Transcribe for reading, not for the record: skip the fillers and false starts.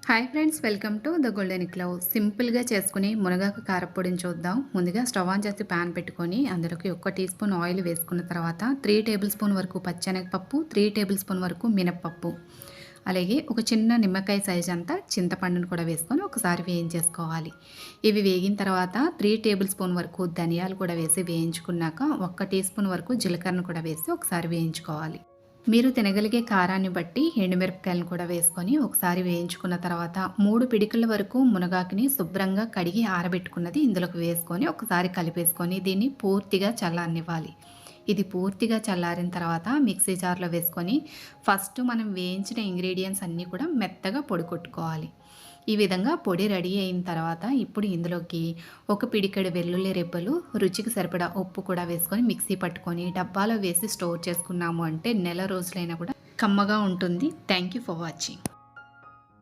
Hi friends, welcome to the golden clove. సింపుల్గా చేసుకుని మునగాకు కారపొడిని చూద్దాం. ముందుగా స్టవ్ ఆన్ చేసి ప్యాన్ పెట్టుకొని అందులోకి 1 టీ స్పూన్ ఆయిల్ వేసుకున్న తర్వాత 3 టేబుల్ స్పూన్ వరకు పచ్చెనగపప్పు, 3 టేబుల్ స్పూన్ వరకు మినప్పప్పు, అలాగే ఒక చిన్న నిమ్మకాయ సైజ్ అంతా చింతపండును కూడా వేసుకొని ఒకసారి వేయించేసుకోవాలి. ఇవి వేగిన తర్వాత 3 టేబుల్ స్పూన్ వరకు ధనియాలు కూడా వేసి వేయించుకున్నాక 1 టీ స్పూన్ వరకు జీలకర్రను కూడా వేసి ఒకసారి వేయించుకోవాలి. మీరు తినగలిగే కారాన్ని బట్టి ఎండుమిరపకాయలను కూడా వేసుకొని ఒకసారి వేయించుకున్న తర్వాత 3 పిడికిళ్ళ వరకు మునగాకుని శుభ్రంగా కడిగి ఆరబెట్టుకున్నది ఇందులోకి వేసుకొని ఒకసారి కలిపేసుకొని దీన్ని పూర్తిగా చల్లారనివ్వాలి. ఇది పూర్తిగా చల్లారిన తర్వాత మిక్సీ జార్లో వేసుకొని ఫస్ట్ మనం వేయించిన ఇంగ్రీడియంట్స్ అన్నీ కూడా మెత్తగా పొడి కొట్టుకోవాలి. ఈ విధంగా పొడి రెడీ అయిన తర్వాత ఇప్పుడు ఇందులోకి ఒక పిడికెడు వెల్లుల్లి రెబ్బలు, రుచికి సరిపడా ఉప్పు కూడా వేసుకొని మిక్సీ పట్టుకొని డబ్బాలో వేసి స్టోర్ చేసుకున్నాము అంటే నెల రోజులైనా కూడా కమ్మగా ఉంటుంది. Thank you for watching.